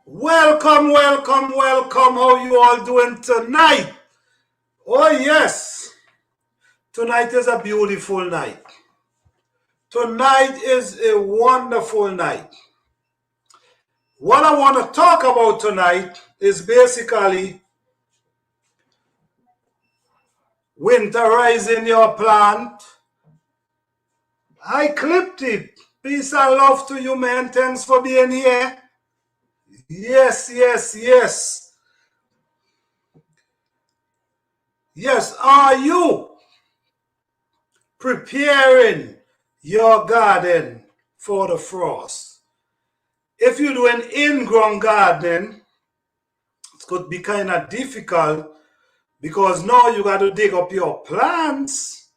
Welcome, welcome, welcome. How you all doing tonight? Oh yes, tonight is a beautiful night. Tonight is a wonderful night. What I want to talk about tonight is basically winterizing your plant. I clipped it. Peace and love to you, man. Thanks for being here. Yes, yes, yes. Yes, are you preparing your garden for the frost? If you do an in-ground gardening, it could be kind of difficult because now you got to dig up your plants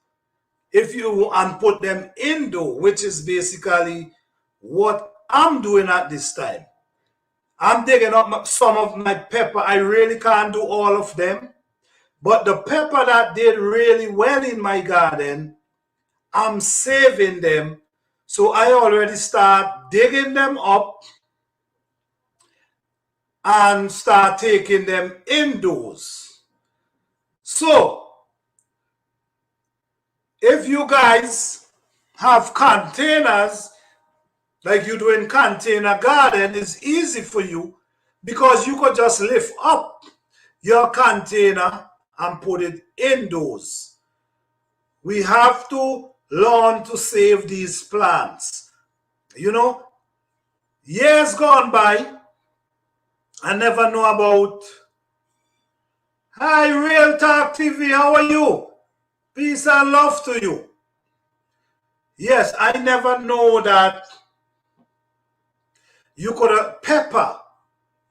if you and put them indoor, which is basically what I'm doing at this time. I'm digging up some of my pepper. I really can't do all of them, but the pepper that did really well in my garden, I'm saving them. So I already start digging them up and start taking them indoors. So if you guys have containers, like you do in container garden, it's easy for you because you could just lift up your container and put it indoors. We have to learn to save these plants. You know, years gone by, I never know about. Hi, Real Talk TV, how are you? Peace and love to you. Yes, I never know that you could have pepper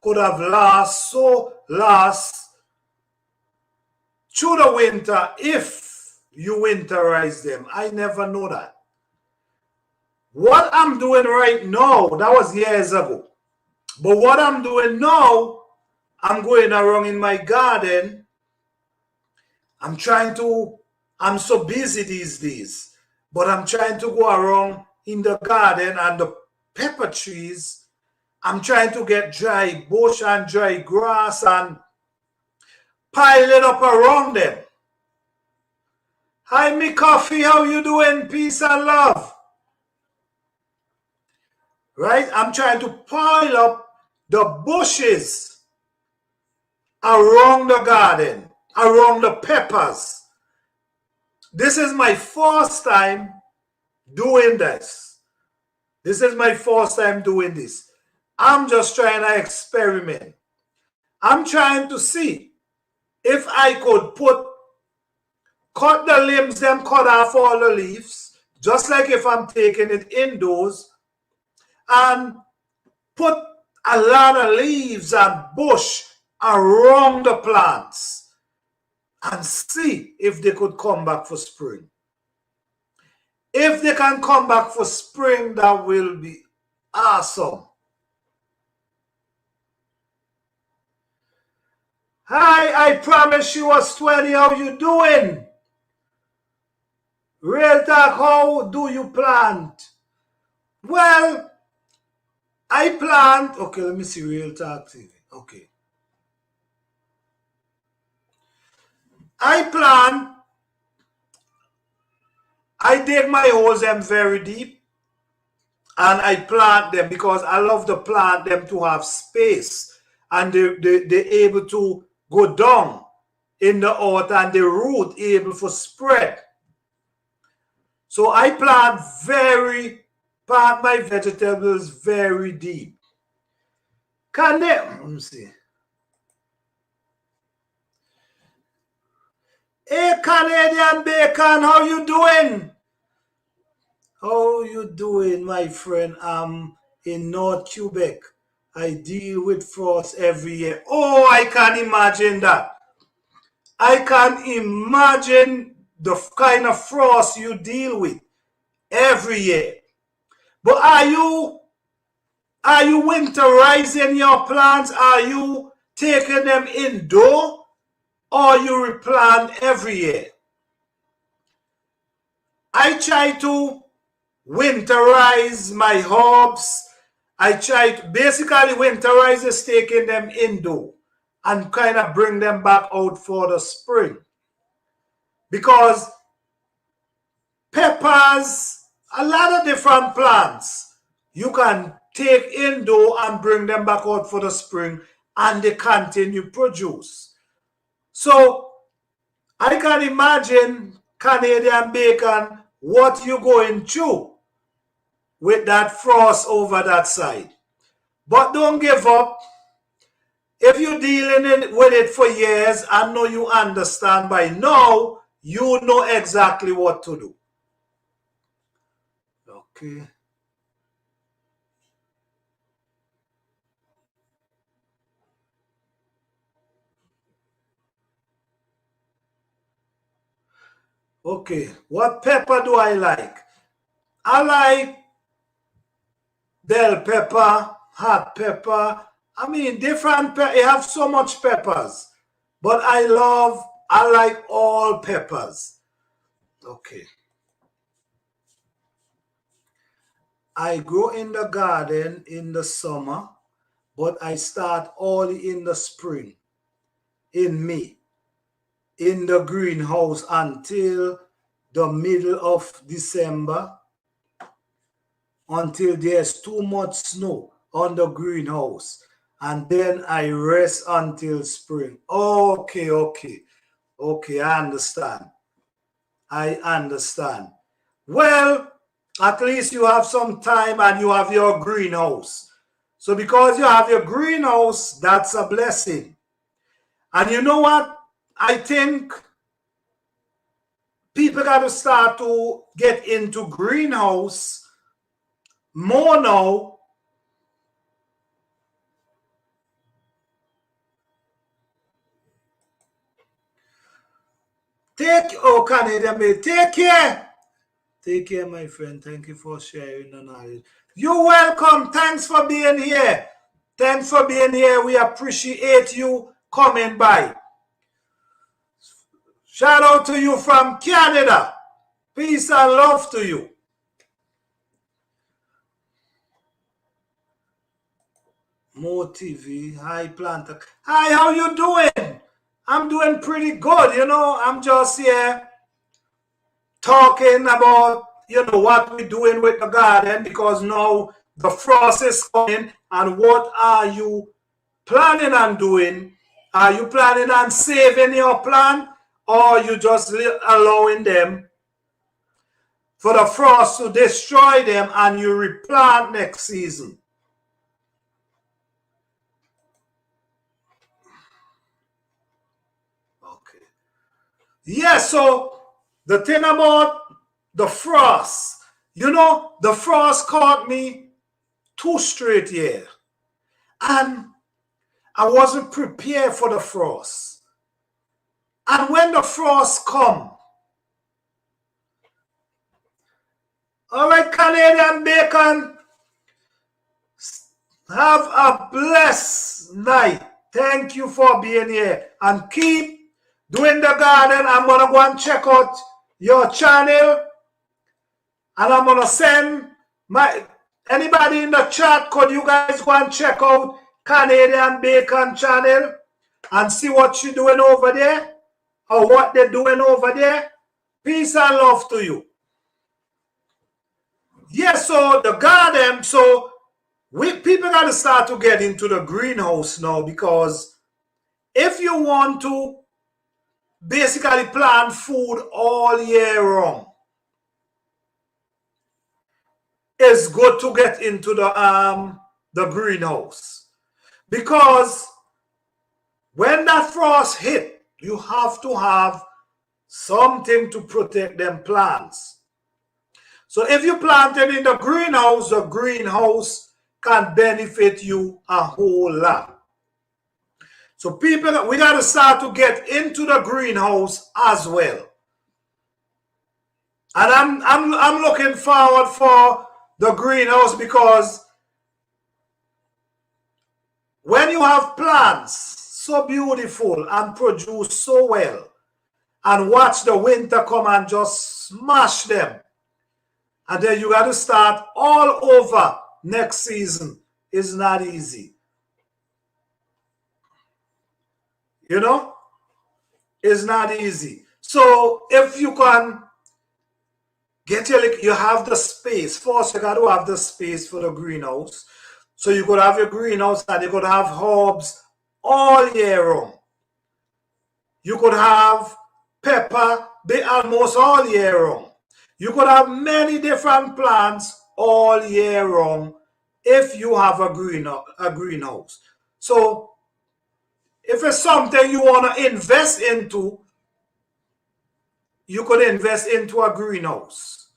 could have last through the winter if you winterize them. I never know that. What I'm doing right now, that was years ago. But what I'm doing now, I'm going around in my garden. I'm so busy these days, but I'm trying to go around in the garden and the pepper trees. I'm trying to get dry bush and dry grass and pile it up around them. Hi, me coffee, how you doing? Peace and love. Right? I'm trying to pile up the bushes around the garden, around the peppers. This is my first time doing this. This is my first time doing this. I'm just trying to experiment. I'm trying to see if I could cut the limbs, then cut off all the leaves, just like if I'm taking it indoors, and put a lot of leaves and bush around the plants and see if they could come back for spring. If they can come back for spring, that will be awesome. Hi, I promise you was 20. How you doing? Real talk, how do you plant? Well, I plant. Okay, let me see Real Talk TV. Okay. I plant. I dig my holes them very deep and I plant them because I love to plant them to have space and they're able to go down in the earth and the root able to spread. So I plant my vegetables very deep. Can they, let me see. Hey, Canadian Bacon, how you doing? How you doing, my friend? I'm in North Quebec. I deal with frost every year. Oh, I can imagine that. I can imagine the kind of frost you deal with every year. But are you winterizing your plants? Are you taking them indoor or you replant every year? I try to winterize my herbs I try to basically winterize is taking them indoor and kind of bring them back out for the spring. Because peppers, a lot of different plants, you can take indoor and bring them back out for the spring and they continue produce. So I can imagine Canadian bacon, what you're going through with that frost over that side. But don't give up. If you're dealing with it for years, I know you understand by now, you know exactly what to do. Okay. Okay. What pepper do I like? I like bell pepper, hot pepper. I mean, different pepper. You have so much peppers. But I like all peppers. Okay. I grow in the garden in the summer, but I start early in the spring, in May, in the greenhouse until the middle of December, until there's too much snow on the greenhouse. And then I rest until spring. Okay, okay. Okay, I understand. I understand. Well, at least you have some time and you have your greenhouse. So because you have your greenhouse, that's a blessing. And you know what? I think people got to start to get into greenhouse more now. Canadian mate, take care. Take care, my friend. Thank you for sharing the knowledge. You're welcome. Thanks for being here. Thanks for being here. We appreciate you coming by. Shout out to you from Canada. Peace and love to you. More TV. Hi, Planter. Hi, how you doing? I'm doing pretty good. You know, I'm just here talking about, you know, what we're doing with the garden because now the frost is coming. And what are you planning on doing? Are you planning on saving your plant or you just allowing them for the frost to destroy them and you replant next season? Okay. Yeah, so the thing about the frost, you know, the frost caught me 2 straight years. And I wasn't prepared for the frost. And when the frost come, all right, Canadian bacon, have a blessed night. Thank you for being here. And keep doing the garden. I'm going to go and check out your channel. And I'm going to send anybody in the chat, could you guys go and check out Canadian Bacon channel and see what you're doing over there or what they're doing over there? Peace and love to you. Yes, so the garden, so people got to start to get into the greenhouse now because if you want to basically plant food all year round, it's good to get into the greenhouse because when that frost hit, you have to have something to protect them plants. So if you plant it in the greenhouse can benefit you a whole lot. So people, we got to start to get into the greenhouse as well. And I'm looking forward for the greenhouse because when you have plants so beautiful and produce so well and watch the winter come and just smash them, and then you got to start all over next season is not easy. You know, it's not easy. So if you can get you have the space. First, you got to have the space for the greenhouse. So you could have your greenhouse and you could have herbs all year round. You could have pepper almost all year round. You could have many different plants all year round if you have a greenhouse. So if it's something you want to invest into, you could invest into a greenhouse.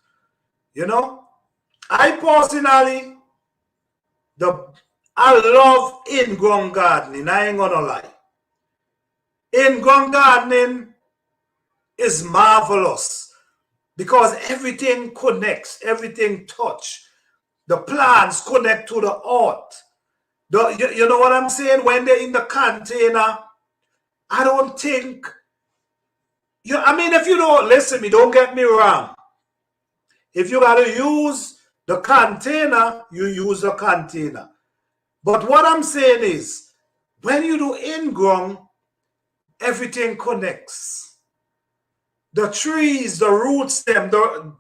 You know, I personally, I love in-ground gardening. I ain't gonna lie. In-ground gardening is marvelous because everything connects, everything touch. The plants connect to the earth. You know what I'm saying? When they're in the container, I don't think I mean, if you don't listen me, don't get me wrong. If you gotta use the container, you use the container. But what I'm saying is, when you do in-ground, everything connects. The trees, the root stem, the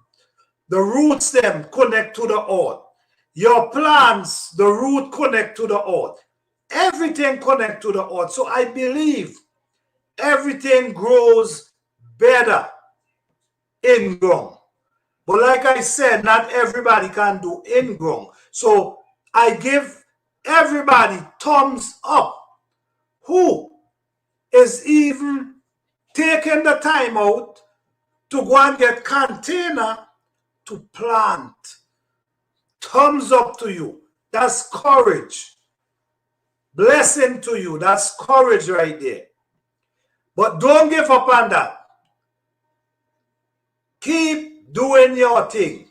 root stem connect to the earth. Your plants, the root connect to the earth. Everything connect to the earth. So I believe everything grows better in-ground. But like I said, not everybody can do in-ground. So I give everybody thumbs up who is even taking the time out to go and get container to plant. Thumbs up to you. That's courage. Blessing to you. That's courage right there. But don't give up on that. Keep doing your thing.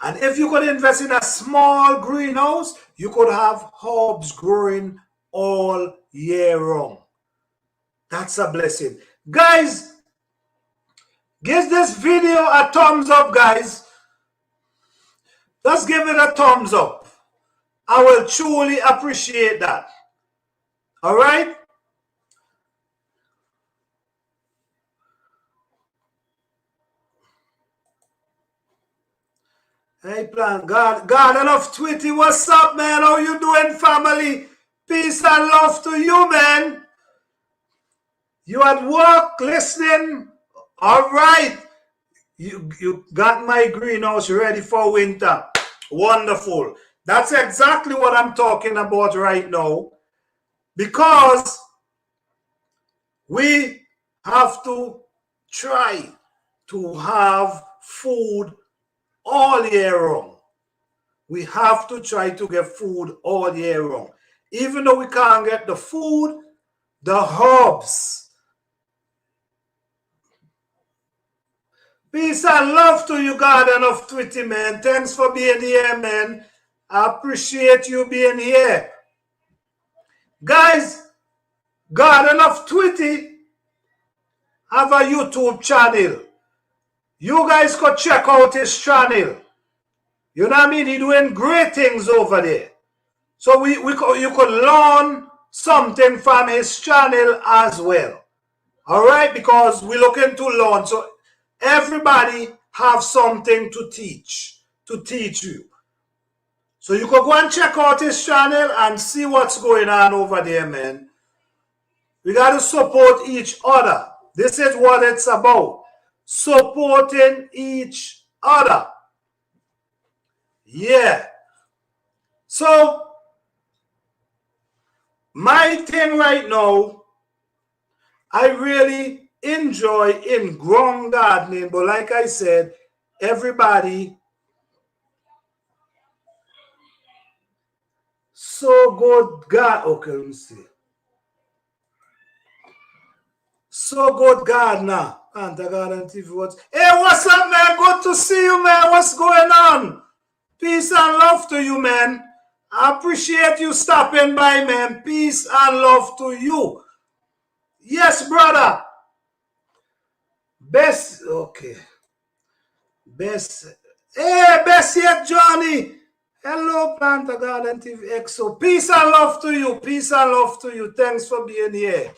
And if you could invest in a small greenhouse, you could have herbs growing all year round. That's a blessing. Guys, give this video a thumbs up, guys. Just give it a thumbs up. I will truly appreciate that. All right? Hey, plan. Garden of Twitty, what's up, man? How you doing, family? Peace and love to you, man. You at work listening? All right. You got my greenhouse ready for winter. Wonderful. That's exactly what I'm talking about right now. Because we have to try to have food all year round. We have to try to get food all year round. Even though we can't get the food, the herbs. Peace and love to you, Garden of Twitty, man. Thanks for being here, man. I appreciate you being here. Guys, Garden of Twitty have a YouTube channel. You guys could check out his channel. You know what I mean? He's doing great things over there. So you could learn something from his channel as well. All right? Because we're looking to learn. So everybody have something to teach you. So you could go and check out his channel and see what's going on over there, man. We got to support each other. This is what it's about. Supporting each other. Yeah. So, my thing right now, I really enjoy in-ground gardening, but like I said, everybody so good God. Okay, let me see. So good gardener. Panther Garden TV. Hey, what's up, man? Good to see you, man. What's going on? Peace and love to you, man. I appreciate you stopping by, man. Peace and love to you. Yes, brother. Best, okay. Best. Hey, best yet, Johnny. Hello, Planter Garden TV XO. Peace and love to you. Peace and love to you. Thanks for being here.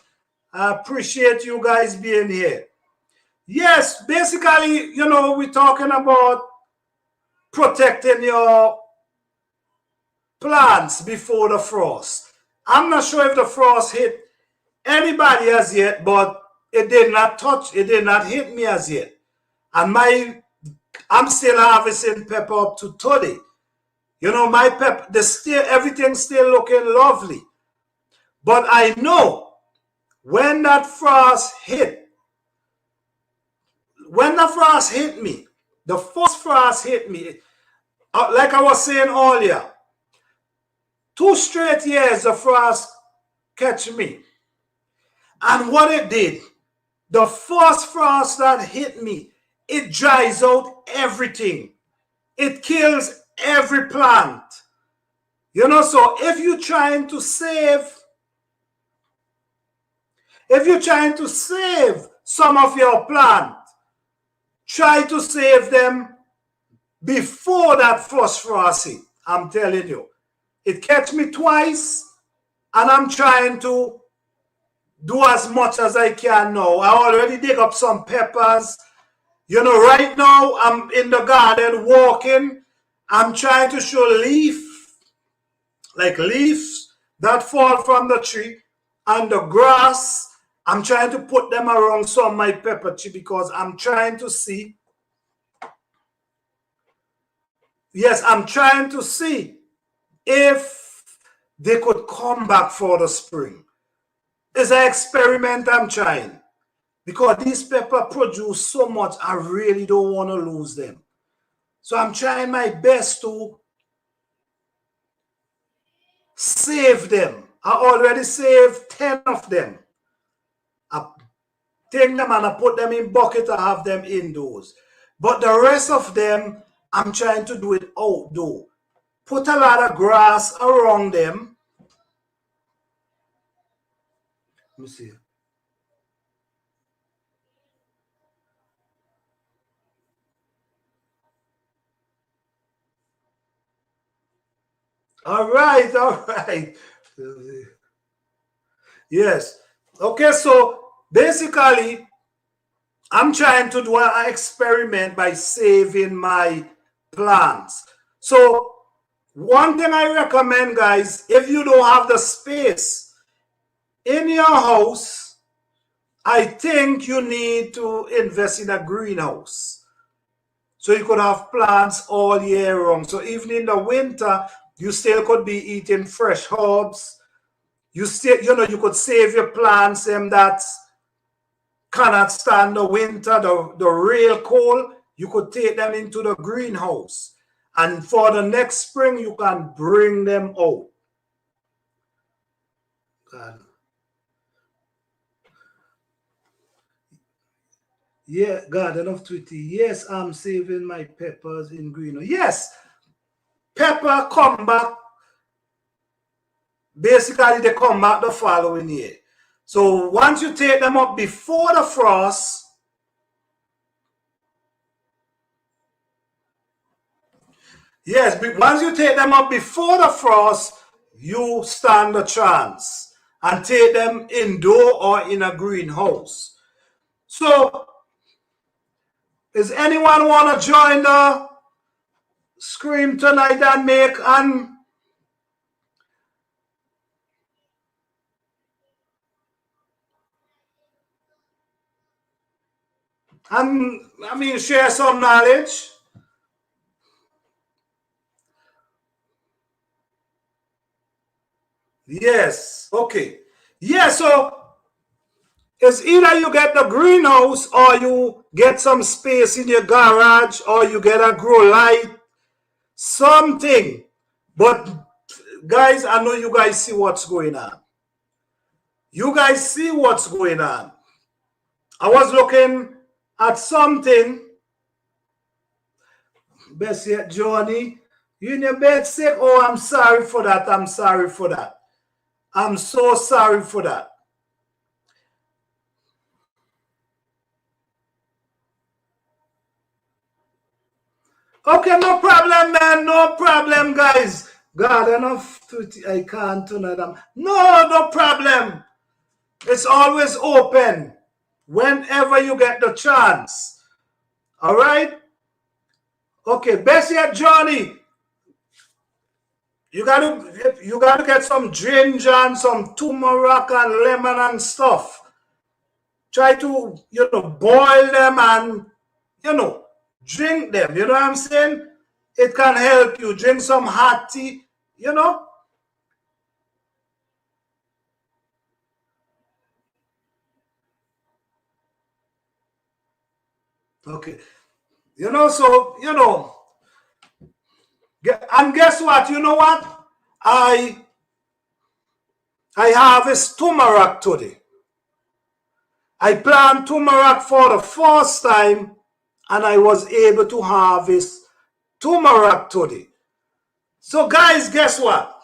I appreciate you guys being here. Yes, basically, you know, we're talking about protecting your plants before the frost. I'm not sure if the frost hit anybody as yet, but it did not hit me as yet. And I'm still harvesting pepper up to today. You know, my pepper, everything's still looking lovely. But I know when that frost hit, me, the first frost hit me, like I was saying earlier, 2 straight years the frost catch me. And what it did, the first frost that hit me, it dries out everything. It kills every plant. You know, so if you're trying to save some of your plant, try to save them before that first frost hit. I'm telling you. It catch me twice, and I'm trying to do as much as I can now. I already dig up some peppers. You know, right now I'm in the garden walking. I'm trying to show leaves that fall from the tree and the grass. I'm trying to put them around some of my pepper tree because I'm trying to see. Yes, I'm trying to see if they could come back for the spring. It's an experiment I'm trying. Because these pepper produce so much, I really don't want to lose them. So I'm trying my best to save them. I already saved 10 of them. I take them and I put them in bucket. I have them indoors. But the rest of them, I'm trying to do it outdoor. Put a lot of grass around them. Let me see. All right, all right. Yes. Okay, so basically, I'm trying to do an experiment by saving my plants. So one thing I recommend, guys, if you don't have the space in your house, I think you need to invest in a greenhouse. So you could have plants all year round. So even in the winter, you still could be eating fresh herbs. You still, you know, you could save your plants that cannot stand the winter, the real cold. You could take them into the greenhouse. And for the next spring, you can bring them out. God. Yeah, Garden of Tweety. Yes, I'm saving my peppers in greenhouse. Yes, pepper come back. Basically, they come back the following year. So once you take them up before the frost, yes, once you take them up before the frost, you stand a chance and take them indoor or in a greenhouse. So, does anyone want to join the scream tonight and make and I mean share some knowledge? Yes. Okay. Yeah, so it's either you get the greenhouse or you get some space in your garage or you get a grow light, something. But guys, I know you guys see what's going on. You guys see what's going on. I was looking at something. Best yet, Johnny. You in your bed sick? Oh, I'm sorry for that. I'm sorry for that. I'm so sorry for that. Okay, no problem, man. No problem, guys. God, enough to I can't turn it on. No problem. It's always open whenever you get the chance. All right? Okay, Bessie and Johnny, you gotta get some ginger and some turmeric and lemon and stuff. Try to, boil them and, drink them. You know what I'm saying? It can help you. Drink some hot tea, you know? Okay. So, and guess what? You know what? I I harvest turmeric today. I plant turmeric for the first time and I was able to harvest turmeric today. So guys, guess what?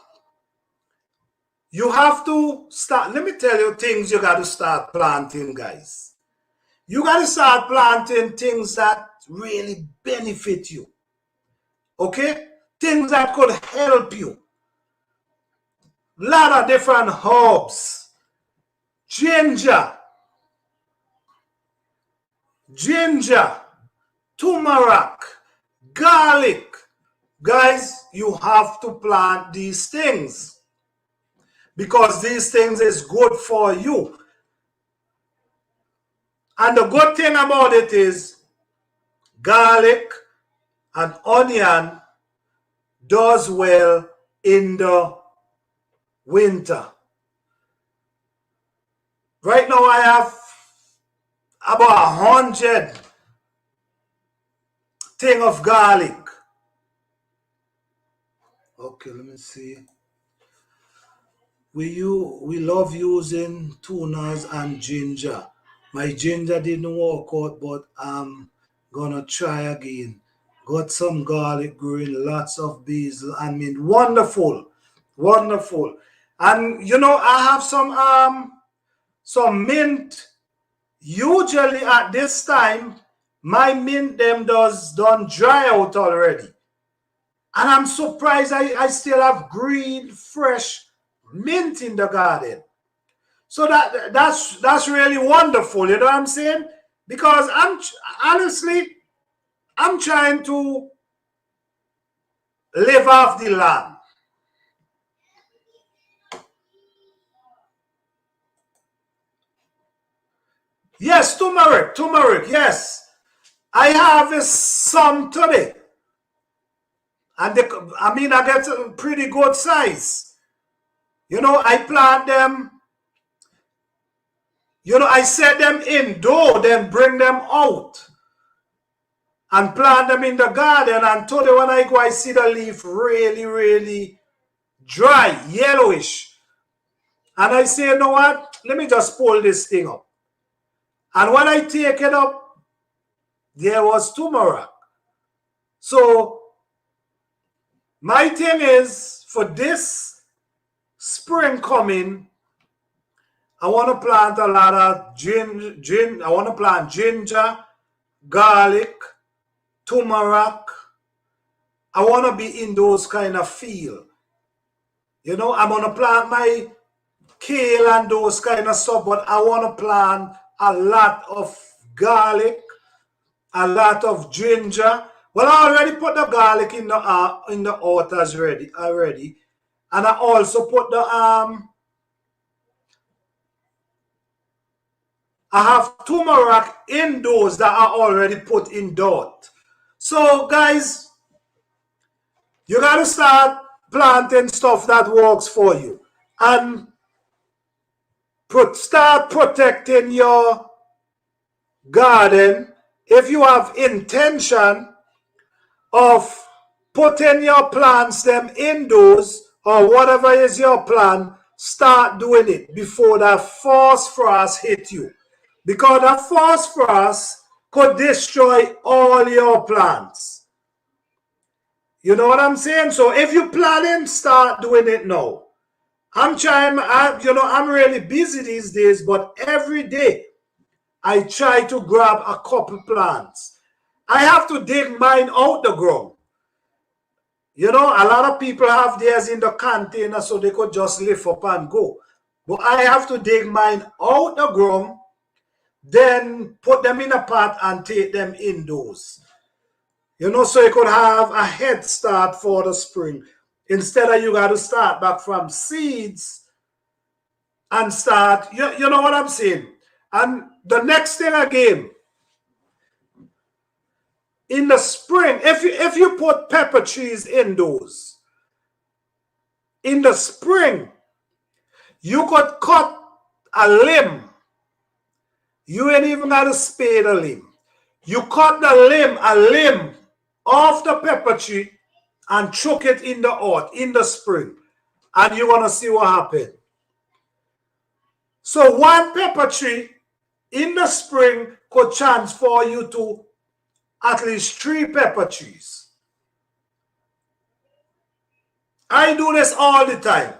You have to start, let me tell you things you got to start planting, guys. You got to start planting things that really benefit you. Okay? Things that could help you. A lot of different herbs. Ginger, turmeric, garlic. Guys, you have to plant these things because these things is good for you. And the good thing about it is garlic and onion does well in the winter. Right now I have about 100 thing of garlic. Okay, let me see. We love using tunas and ginger. My ginger didn't work out, but I'm gonna try again. Got some garlic growing, lots of basil. I mean, wonderful, wonderful. And I have some mint. Usually at this time, my mint them done dry out already. And I'm surprised I still have green, fresh mint in the garden. So that's really wonderful, you know what I'm saying? Because I'm trying to live off the land. Yes, turmeric, yes. I have some today. And I get a pretty good size. I plant them. I set them indoor, then bring them out and plant them in the garden. And today when I go, I see the leaf really, really dry, yellowish. And I say, you know what? Let me just pull this thing up. And when I take it up, there was turmeric. So my thing is, for this spring coming, I want to plant a lot of I want to plant ginger, garlic, turmeric. I want to be in those kind of field. I'm going to plant my kale and those kind of stuff, but I want to plant a lot of garlic, a lot of ginger. Well, I already put the garlic in the waters already, and I also put the I have turmeric in those that are already put in dirt. So, guys, you got to start planting stuff that works for you. And start protecting your garden. If you have intention of putting your plants them indoors or whatever is your plan, start doing it before that first frost hit you. Because that first frost could destroy all your plants. You know what I'm saying? So if you planning, start doing it now. I'm really busy these days, but every day I try to grab a couple plants. I have to dig mine out the ground. You know, a lot of people have theirs in the container so they could just lift up and go. But I have to dig mine out the ground, then put them in a pot and take them indoors. You know, so you could have a head start for the spring. Instead of you got to start back from seeds and start, you know what I'm saying? And the next thing again, in the spring, if you put pepper trees indoors, in the spring, you could cut a limb. You ain't even got to spade a limb. You cut the limb, a limb off the pepper tree and chuck it in the earth in the spring. And you're going to see what happens. So one pepper tree in the spring could transfer you to at least 3 pepper trees. I do this all the time.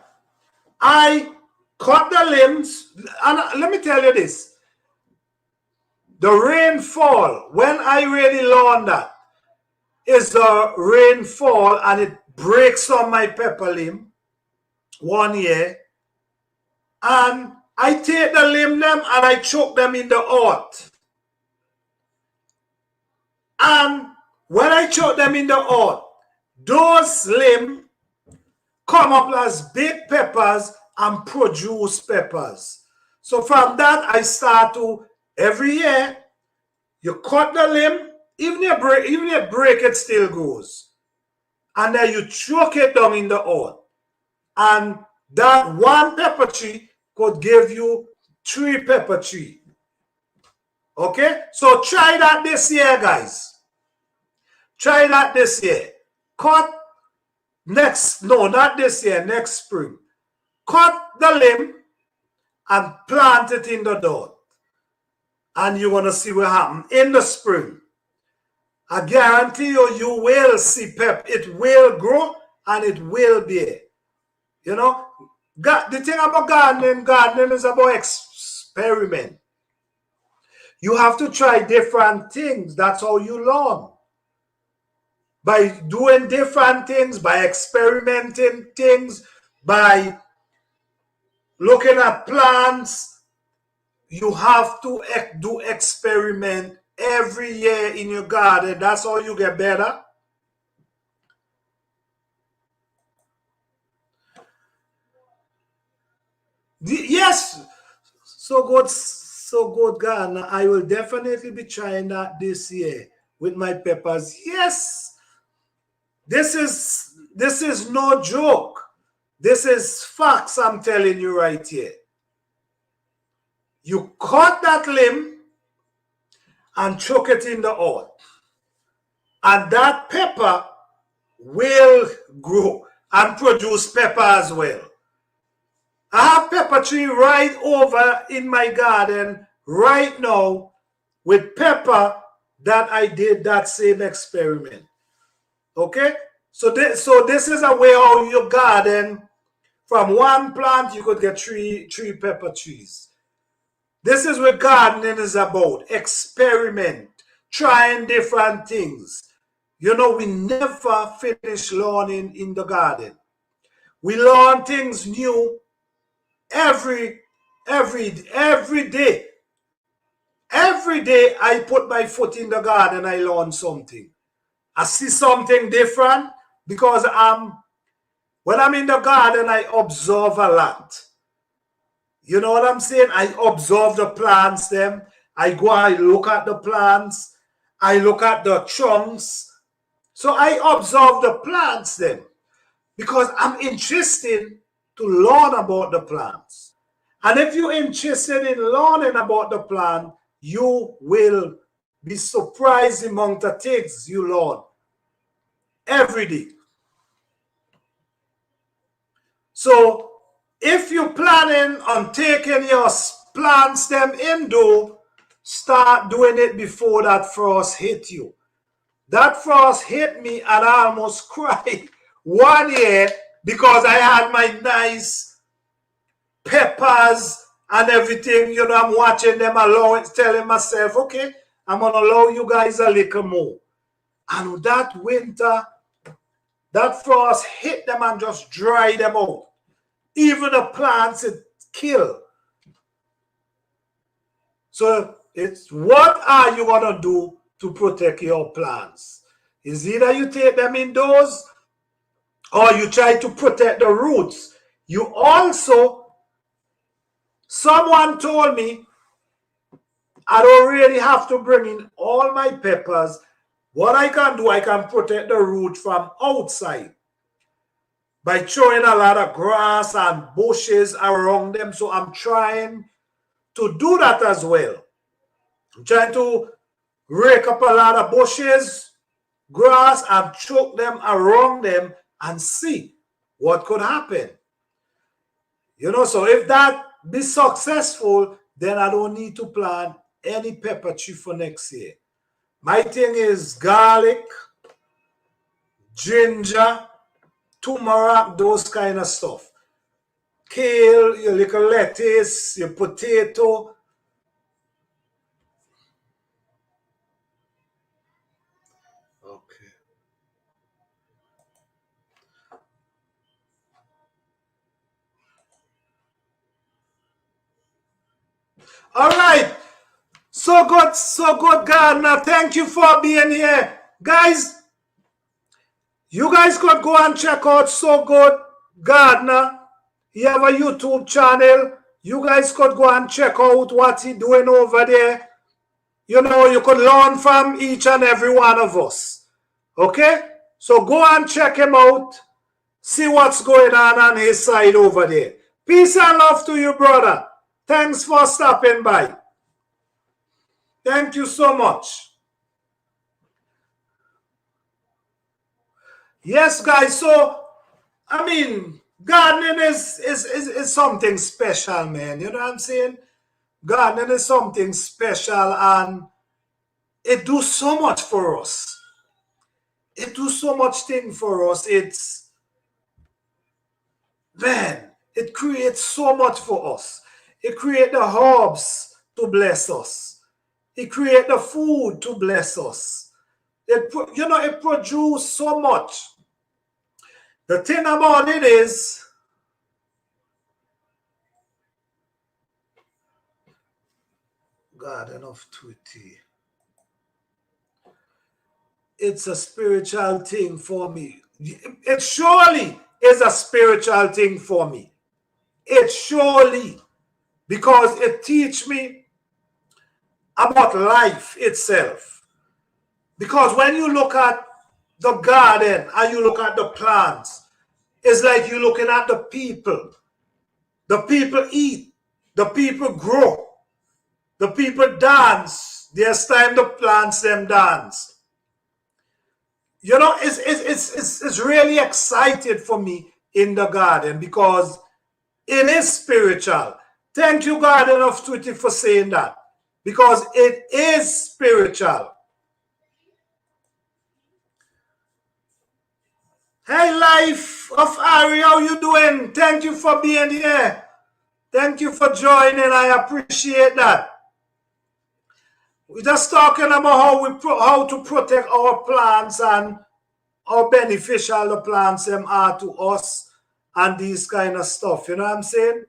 I cut the limbs, and let me tell you this. The rainfall, when I really learned that, is the rainfall and it breaks on my pepper limb one year. And I take the limb them and I chuck them in the earth. And when I chuck them in the earth, those limbs come up as big peppers and produce peppers. So from that, I start to, every year, you cut the limb, even if you break it still goes. And then you chuck it down in the earth. And that one pepper tree could give you 3 pepper trees. Okay? So try that this year, guys. Try that this year. Cut next, no, not this year, next spring. Cut the limb and plant it in the dirt. And you're going to see what happens in the spring. I guarantee you, you will see pep. It will grow and it will bear. You know, the thing about gardening is about experiment. You have to try different things. That's how you learn. By doing different things, by experimenting things, by looking at plants, you have to do experiment every year in your garden. That's how you get better. Yes, so good, Ghana. I will definitely be trying that this year with my peppers. Yes, this is no joke. This is facts I'm telling you right here. You cut that limb and chuck it in the earth. And that pepper will grow and produce pepper as well. I have pepper tree right over in my garden right now with pepper that I did that same experiment. Okay? So this is a way how your garden, from one plant, you could get three pepper trees. This is what gardening is about. Experiment, trying different things. You know, we never finish learning in the garden. We learn things new every day. Every day I put my foot in the garden, I learn something. I see something different because when I'm in the garden, I observe a lot. You know what I'm saying? I observe the plants, them. I go, I look at the plants. I look at the trunks. So I observe the plants, them. Because I'm interested to learn about the plants. And if you're interested in learning about the plant, you will be surprised among the things you learn every day. So if you're planning on taking your plants them indoor, start doing it before that frost hit you. That frost hit me and I almost cried one year because I had my nice peppers and everything. You know, I'm watching them alone, telling myself, okay, I'm going to allow you guys a little more. And that winter, That frost hit them and just dry them out. Even the plants it kill. So it's what are you gonna do to protect your plants? Is either you take them indoors or you try to protect the roots. You also, someone told me I don't really have to bring in all my peppers. What I can do, I can protect the root from outside by throwing a lot of grass and bushes around them. So I'm trying to do that as well. I'm trying to rake up a lot of bushes, grass, and choke them around them and see what could happen. You know, so if that be successful, then I don't need to plant any pepper tree for next year. My thing is garlic, ginger, turmeric, those kind of stuff. Kale, your little lettuce, your potato. Okay. All right. So good, Gardner. Thank you for being here. Guys, you guys could go and check out So Good Gardner. He have a YouTube channel. You guys could go and check out what he doing over there. You know, you could learn from each and every one of us. Okay? So go and check him out. See what's going on his side over there. Peace and love to you, brother. Thanks for stopping by. Thank you so much. Yes, guys. So, I mean, gardening is something special, man. You know what I'm saying? Gardening is something special and it do so much for us. It do so much thing for us. It's, man, it creates so much for us. It create the herbs to bless us. It create the food to bless us. You know, it produce so much. The thing about it is, Garden of Tweety. It's a spiritual thing for me. It surely is a spiritual thing for me. It surely, because it teach me about life itself. Because when you look at the garden and you look at the plants, it's like you're looking at the people. The people eat. The people grow. The people dance. There's time the plants them dance. You know, it's really excited for me in the garden because it is spiritual. Thank you, Garden of Tweety, for saying that. Because it is spiritual. Hey, Life of Ari, how you doing? Thank you for being here. Thank you for joining. I appreciate that. We're just talking about how to protect our plants and how beneficial the plants them are to us and these kind of stuff. You know what I'm saying?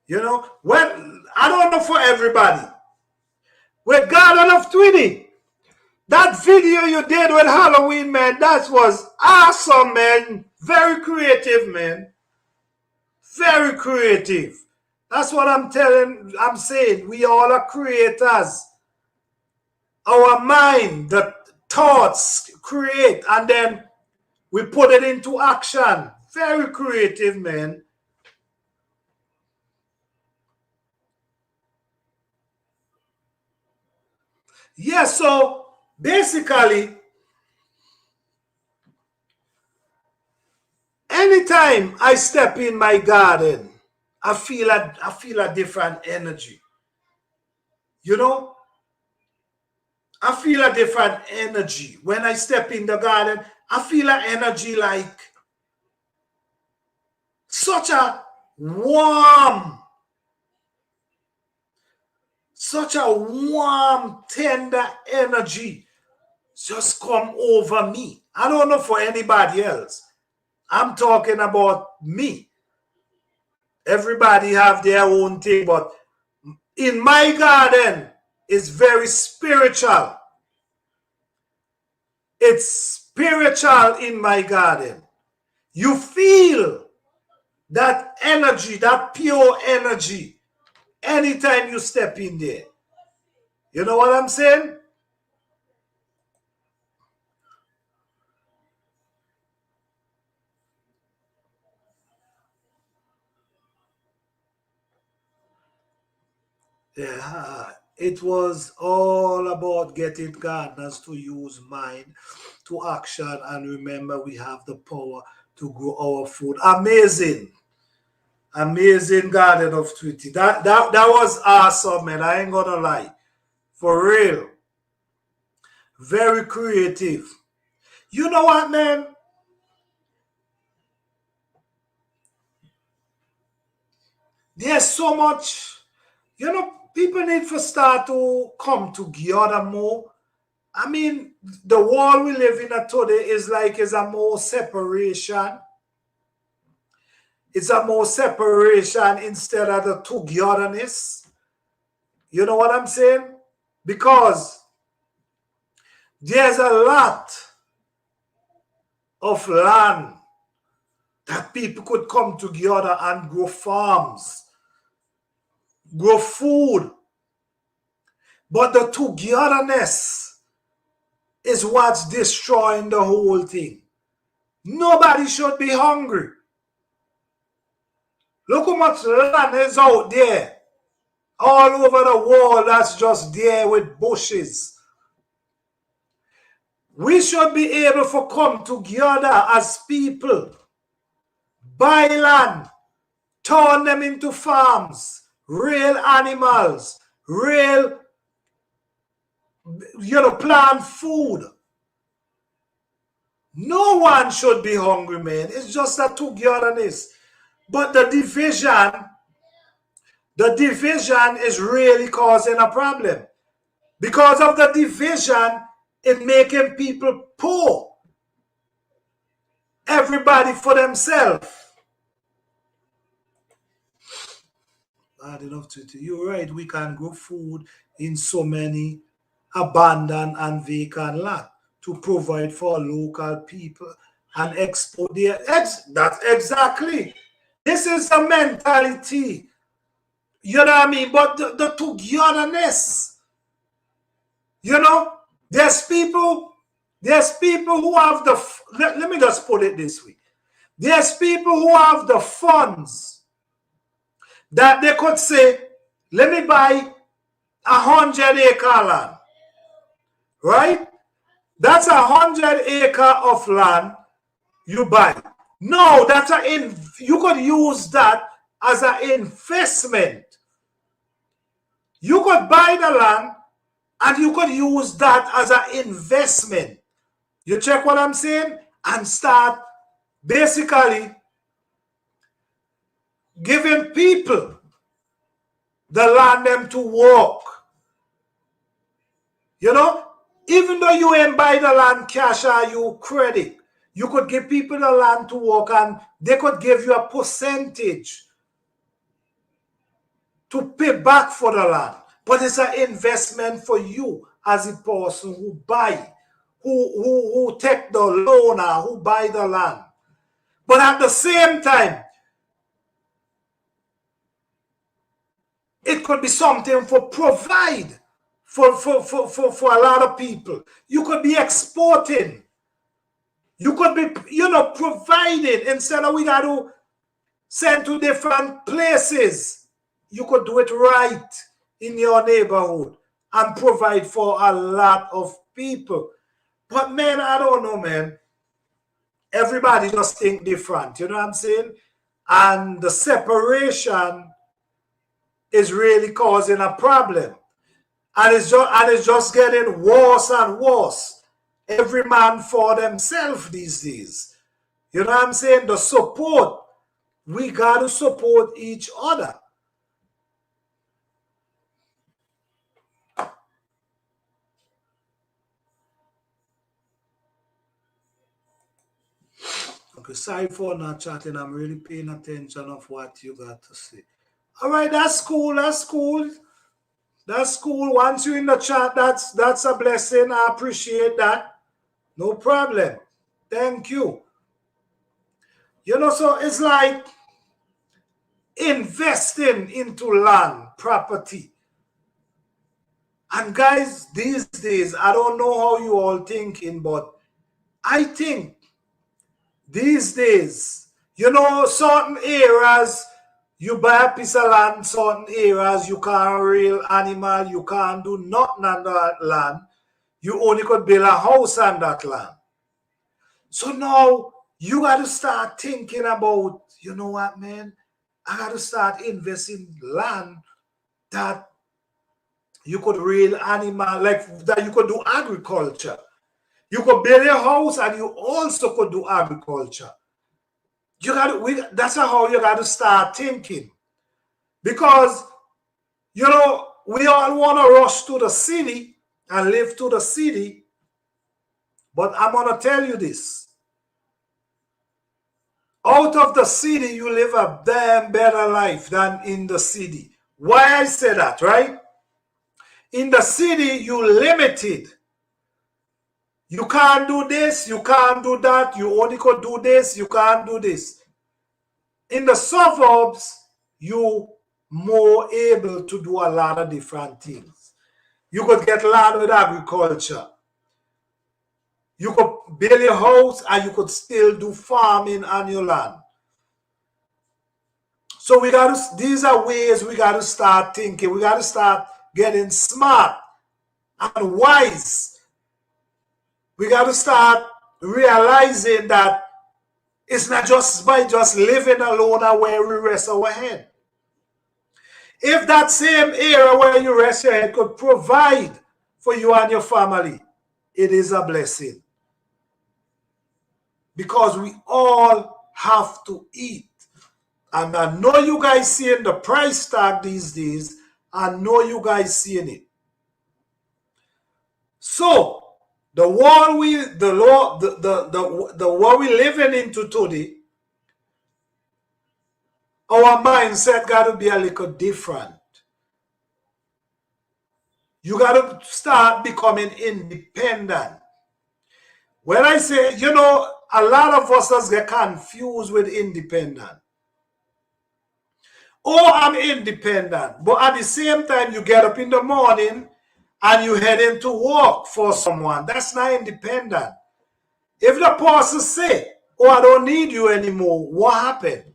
You know, when I don't know for everybody. With Garden of Tweety, that video you did with Halloween, man, that was awesome, man. Very creative, man. Very creative. That's what I'm saying. We all are creators. Our mind, the thoughts create, and then we put it into action. Very creative, man. Yeah, so basically, anytime I step in my garden, I feel a different energy. You know, I feel a different energy. When I step in the garden, I feel an energy like such a warm, tender energy just come over me. I don't know for anybody else. I'm talking about me. Everybody have their own thing, but in my garden, it's very spiritual. It's spiritual in my garden. You feel that energy, that pure energy, anytime you step in there. You know what I'm saying? Yeah, it was all about getting gardeners to use mind to action and remember we have the power to grow our food. Amazing. Amazing Garden of Tweety. That was awesome, man. I ain't gonna lie. For real. Very creative. You know what, man? There's so much, people need to start to come together more. I mean, the world we live in today is a more separation. It's a more separation instead of the togetherness. You know what I'm saying? Because there's a lot of land that people could come together and grow farms, grow food. But the togetherness is what's destroying the whole thing. Nobody should be hungry. Look how much land is out there, all over the world, that's just there with bushes. We should be able to come together as people, buy land, turn them into farms, real animals, real, plant food. No one should be hungry, man. It's just a togetherness. But the division is really causing a problem. Because of the division, it making people poor. Everybody for themselves. Bad enough to you're right. We can grow food in so many abandoned and vacant land to provide for local people and export their that's exactly. This is the mentality. You know what I mean? But the togetherness, you know, there's people, there's people who have let me just put it this way. There's people who have the funds that they could say, let me buy 100-acre land, right? That's 100 acre of land you buy. No, you could use that as an investment. You could buy the land and you could use that as an investment. You check what I'm saying? And start basically giving people the land them to work. You know, even though you ain't buy the land cash or you credit, you could give people the land to work and they could give you a percentage to pay back for the land. But it's an investment for you as a person who buy, who take the loan or who buy the land. But at the same time, it could be something for provide for a lot of people. You could be exporting. You could be, providing instead of we got to send to different places. You could do it right in your neighborhood and provide for a lot of people. But man, I don't know, man. Everybody just think different. You know what I'm saying? And the separation is really causing a problem. And it's just getting worse and worse. Every man for themselves these days. You know what I'm saying? The support. We got to support each other. Sorry for not chatting. I'm really paying attention of what you got to say. All right, that's cool. That's cool. That's cool. Once you're in the chat, that's a blessing. I appreciate that. No problem. Thank you. You know, so it's like investing into land, property. And guys, these days, I don't know how you all thinking, but I think these days, you know, certain areas, you buy a piece of land, certain areas, you can't rear animal, you can't do nothing on that land. You only could build a house on that land. So now you got to start thinking about, you know what, man? I got to start investing land that you could rear animal, like that you could do agriculture. You could build a house and you also could do agriculture. You got to, that's how you got to start thinking. Because, you know, we all want to rush to the city and live to the city. But I'm going to tell you this. Out of the city, you live a damn better life than in the city. Why I say that, right? In the city, you limited. You can't do this, you can't do that, you only could do this, you can't do this. In the suburbs, you more able to do a lot of different things. You could get land with agriculture. You could build a house and you could still do farming on your land. So we got to, these are ways we got to start thinking. We got to start getting smart and wise. We got to start realizing that it's not just by just living alone and where we rest our head. If that same area where you rest your head could provide for you and your family, it is a blessing. Because we all have to eat. And I know you guys seeing the price tag these days. I know you guys seeing it. So the world we living into today, our mindset got to be a little different. You got to start becoming independent. When I say, you know, a lot of us get confused with independent. Oh, I'm independent. But at the same time, you get up in the morning and you head into work for someone. That's not independent. If the person say, oh, I don't need you anymore, what happened?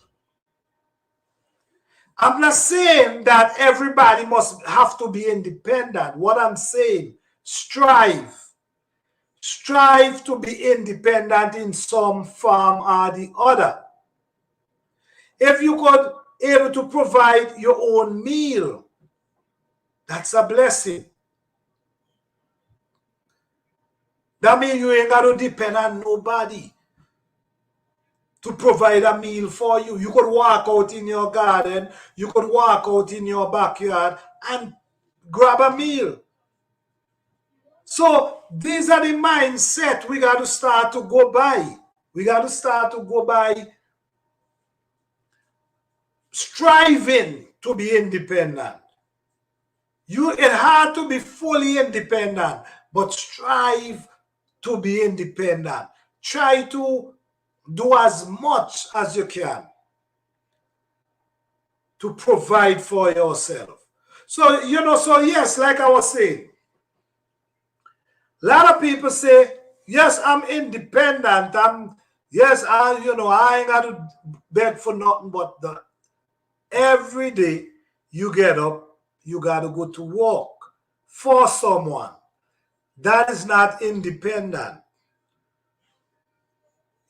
I'm not saying that everybody must have to be independent. What I'm saying, strive. Strive to be independent in some form or the other. If you could able to provide your own meal, that's a blessing. That means you ain't got to depend on nobody to provide a meal for you. You could walk out in your garden, you could walk out in your backyard and grab a meal. So these are the mindset we got to start to go by. We got to start to go by striving to be independent. It's hard to be fully independent, but strive to be independent. Try to do as much as you can to provide for yourself. So, you know, so yes, like I was saying, a lot of people say, yes, I'm independent. Yes, I ain't got to beg for nothing but every day you get up, you got to go to work for someone. That is not independent.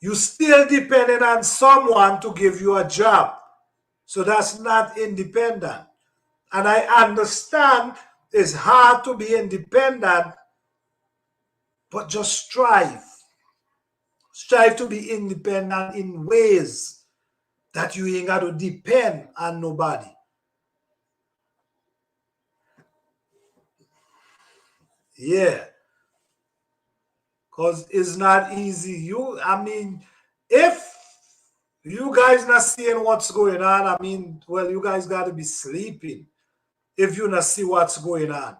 You still dependent on someone to give you a job. So that's not independent. And I understand it's hard to be independent, but just strive. Strive to be independent in ways that you ain't got to depend on nobody. Yeah. Because it's not easy. If You guys not seeing what's going on. I mean, well, you guys got to be sleeping if you not see what's going on.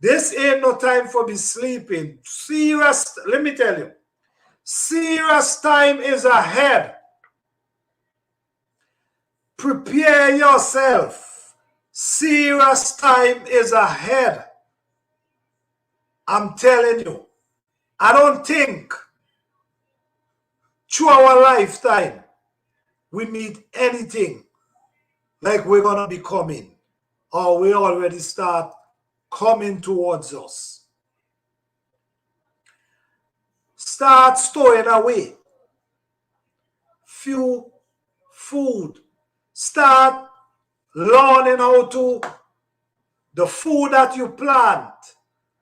This ain't no time for be sleeping. Serious, let me tell you, serious time is ahead. Prepare yourself. Serious time is ahead. I'm telling you. I don't think through our lifetime we meet anything like we're going to be coming, or we already start coming towards us. Start storing away few food. Start learning how to, the food that you plant.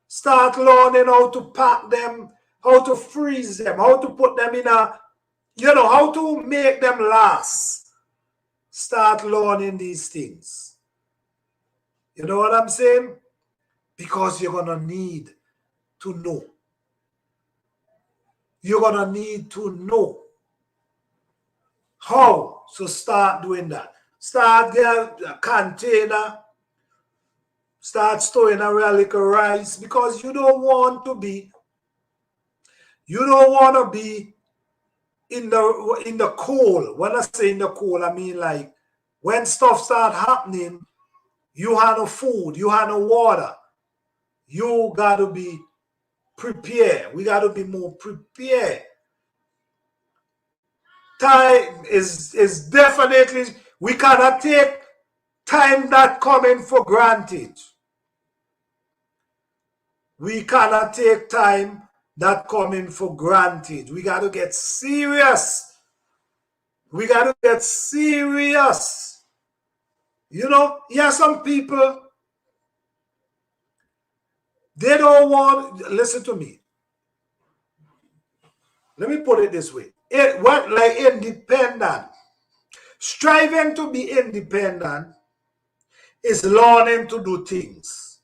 Start learning how to pack them, how to freeze them, how to put them in a, how to make them last. Start learning these things. You know what I'm saying? Because you're going to need to know. You're going to need to know how. So start doing that. Start get a container. Start storing a relic of rice, because you don't want to be in the cold. When I say in the cold, I mean like when stuff start happening, you have no food, you have no water. You got to be prepared. We got to be more prepared. Time is definitely, we cannot take time that coming for granted. We cannot take time that coming for granted. We got to get serious. We got to get serious. Some people, they don't want, listen to me. Let me put it this way. Like independent. Striving to be independent is learning to do things.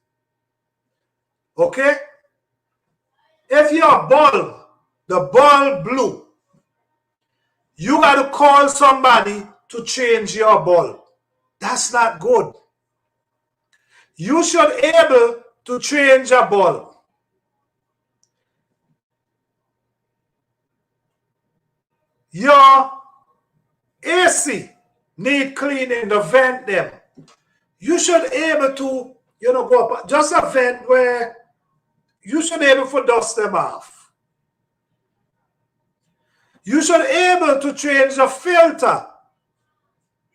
Okay? If your bulb, the bulb blew, you got to call somebody to change your bulb. That's not good. You should be able to change a bulb. Your AC need cleaning, the vent them. You should be able to, go up, just a vent where you should be able to dust them off. You should be able to change the filter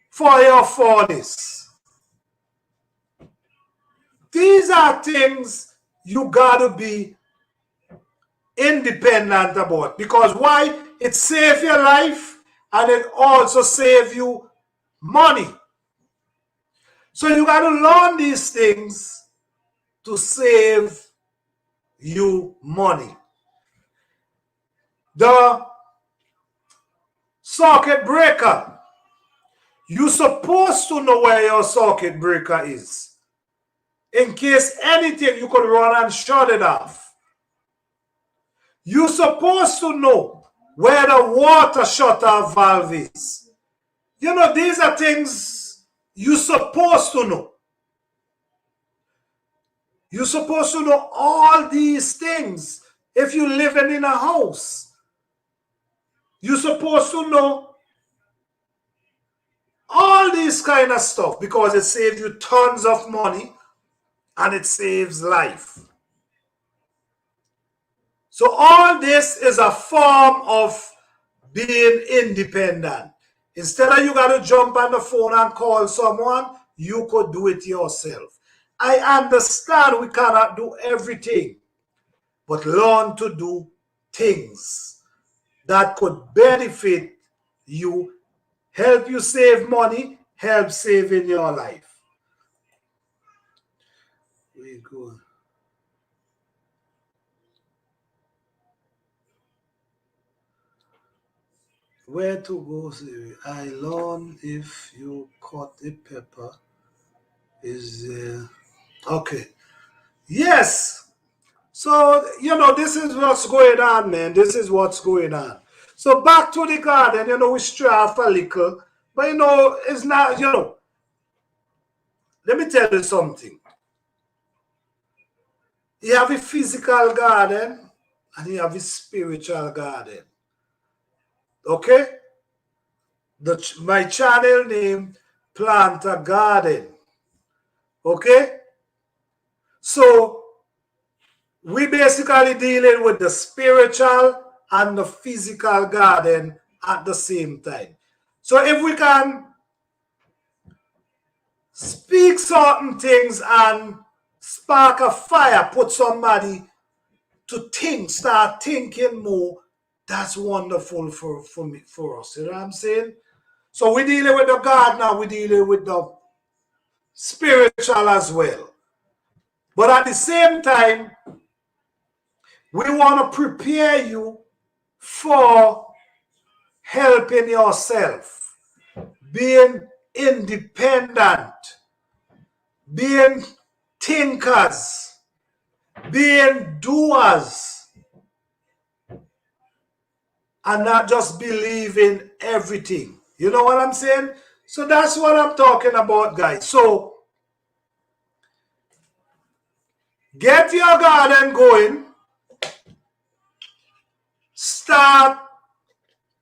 for your furnace. These are things you gotta be independent about, because why? It saves your life and it also saves you money. So you got to learn these things to save you money. The circuit breaker, you're supposed to know where your circuit breaker is. In case anything, you could run and shut it off. You're supposed to know where the water shutoff valve is. These are things you're supposed to know. You're supposed to know all these things. If you're living in a house, you're supposed to know all this kind of stuff, because it saves you tons of money and it saves life. So all this is a form of being independent. Instead of you got to jump on the phone and call someone, you could do it yourself. I understand we cannot do everything, but learn to do things that could benefit you, help you save money, help save in your life. We go. Where to go? I learn if you cut the pepper is okay. Yes. So, this is what's going on, man. This is what's going on. So back to the garden, we stray off a little, but it's not, let me tell you something. You have a physical garden and you have a spiritual garden. Okay? My channel name, Plant a Garden. Okay? So we basically dealing with the spiritual and the physical garden at the same time. So if we can speak certain things and spark a fire, put somebody to think, start thinking more, that's wonderful for us. You know what I'm saying? So we're dealing with the God now, we're dealing with the spiritual as well. But at the same time, we want to prepare you for helping yourself, being independent, being thinkers, being doers, and not just believing everything. You know what I'm saying? So that's what I'm talking about, guys. So get your garden going. Start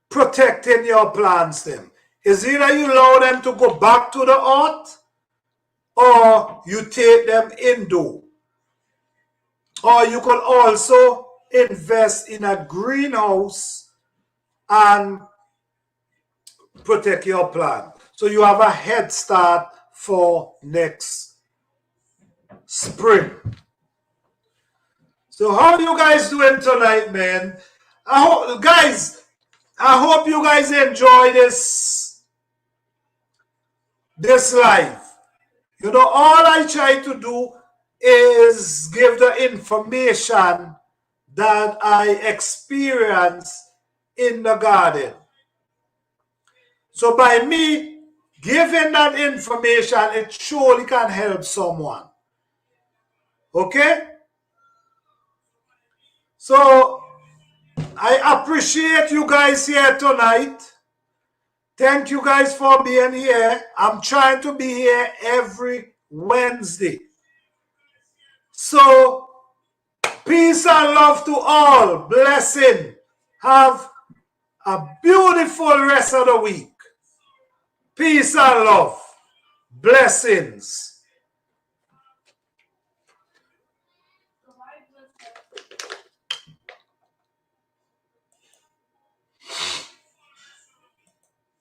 protecting your plants then. Is either you allow them to go back to the earth or you take them indoor. Or you could also invest in a greenhouse and protect your plant. So you have a head start for next spring. So how you guys doing tonight, man? I hope you guys enjoy this live. All I try to do is give the information that I experience in the garden. So by me giving that information, it surely can help someone. Okay? So I appreciate you guys here tonight. Thank you guys for being here. I'm trying to be here every Wednesday. So, peace and love to all. Blessing. Have a beautiful rest of the week. Peace and love. Blessings.